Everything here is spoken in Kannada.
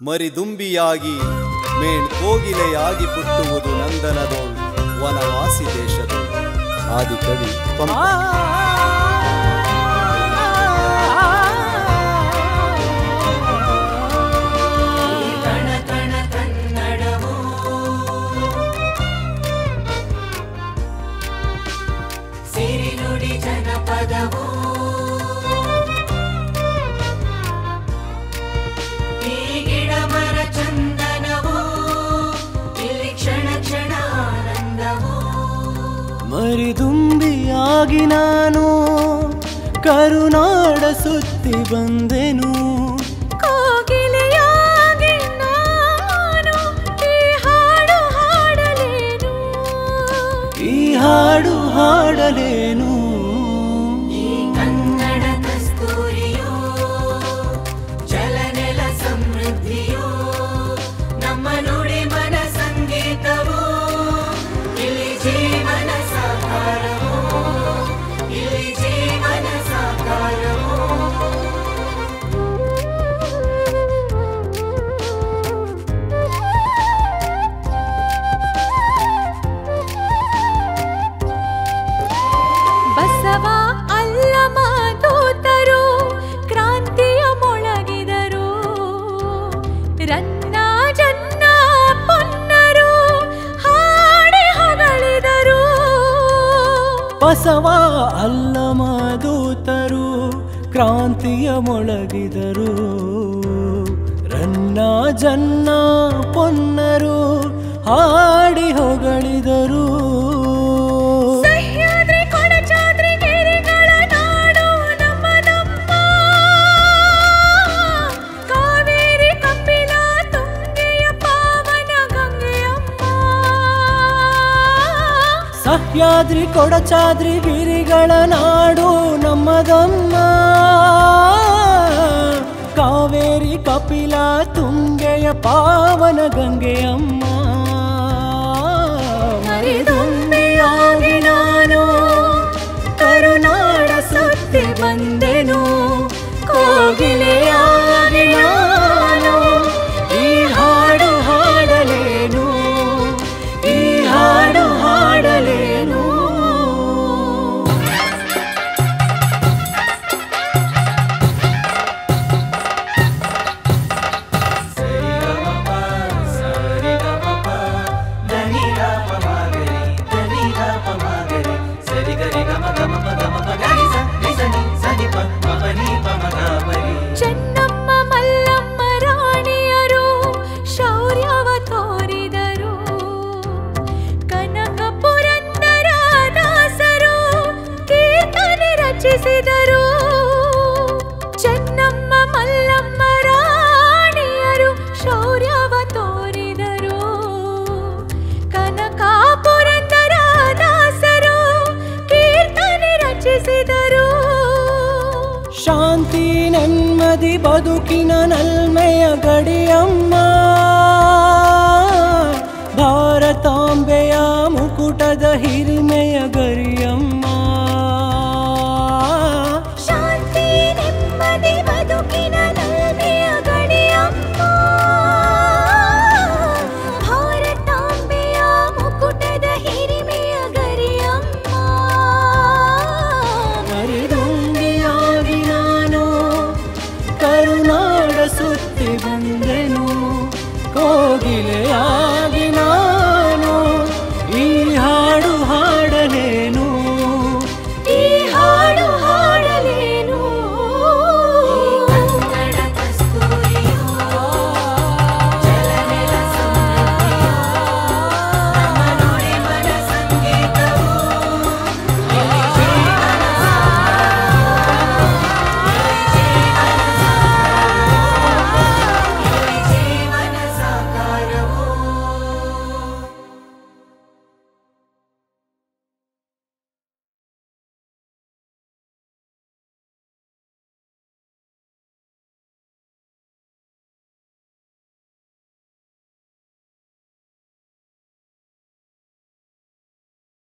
ಮರಿದುಂಬಿಯಾಗಿ ಮೇಣ್ಕೋಗಿಲೆಯಾಗಿ ಪುಟ್ಟುವುದು ನಂದನದೋಳು ವನವಾಸಿ ದೇಶದೋಳು. ಆದಿಕವಿ ಪಂಪ. ಜನಪದವು ಈ ಗಿಡ ಮರ ಚಂದನವು ಇಲ್ಲಿ ಕ್ಷಣ ಕ್ಷಣ ಆನಂದವು. ಮರಿದುಂಬಿಯಾಗಿ ನಾನು ಕರುನಾಡ ಸುತ್ತಿ ಬಂದೆನು, ಕೋಗಿಲೆಯಾಗಿ ನಾನು ಈ ಹಾಡು ಹಾಡಲೇನು, ಈ ಹಾಡು ಹಾಡಲೇನು. ಬಸವ ಅಲ್ಲಮ ದೂತರು ಕ್ರಾಂತಿಯ ಮೊಳಗಿದರು, ರನ್ನ ಜನ್ನ ಪೊನ್ನರು ಹಾಡಿ ಹೊಗಳಿದರು. ಸಹ್ಯಾದ್ರಿ ಕೊಡಚಾದ್ರಿ ಗಿರಿಗಳ ನಾಡು ನಮ್ಮ ನಮ್ಮ, ಕಾವೇರಿ ಕಪಿಲ ತುಂಗೆಯ ಪಾವನ ಗಂಗೆಯಮ್ಮ. ಸಹ್ಯಾದ್ರಿ ಕೊಡಚಾದ್ರಿ ಗಿರಿಗಳ ನಾಡು ನಮ್ಮದಮ್ಮ, ಕಾವೇರಿ ಕಪಿಲ ತುಂಗೆಯ ಪಾವನ ಗಂಗೆಯಮ್ಮ. ಮರಿದುಂಬಿಯಾಗಿ ನಾನು ಕರುನಾಡ ಸುತ್ತಿ ಬಂದೆನು, ಕೋಗಿಲೆಯಾಗಿ ನಾನು ಈ ಹಾಡು ಹಾಡಲೇನು, ಈ ಹಾಡು ಹಾಡಲೇನು. ಚೆನ್ನಮ್ಮ ಮಲ್ಲಮ್ಮ ರಾಣಿಯರು ಶೌರ್ಯವ ತೋರಿದರು, ಕನಕ ಪುರಂದರ ದಾಸರು ಕೀರ್ತನೆ ರಚಿಸಿದರು. ಚೆನ್ನಮ್ಮ ಮಲ್ಲಮ್ಮ ರಾಣಿಯರು ಶೌರ್ಯವ ತೋರಿದರು, ಕನಕ ಪುರಂದರ ದಾಸರು ಕೀರ್ತನೆ ರಚಿಸಿದರು. ಶಾಂತಿ ನೆಮ್ಮದಿ ಬದುಕಿನ ನಲ್ಮೆಯ ಗಡಿಯಮ್ಮ, ಭಾರತಾಂಬೆಯ ಮುಕುಟದ ಹಿರಿಮೆಯ ಗರಿಯಮ್ಮ.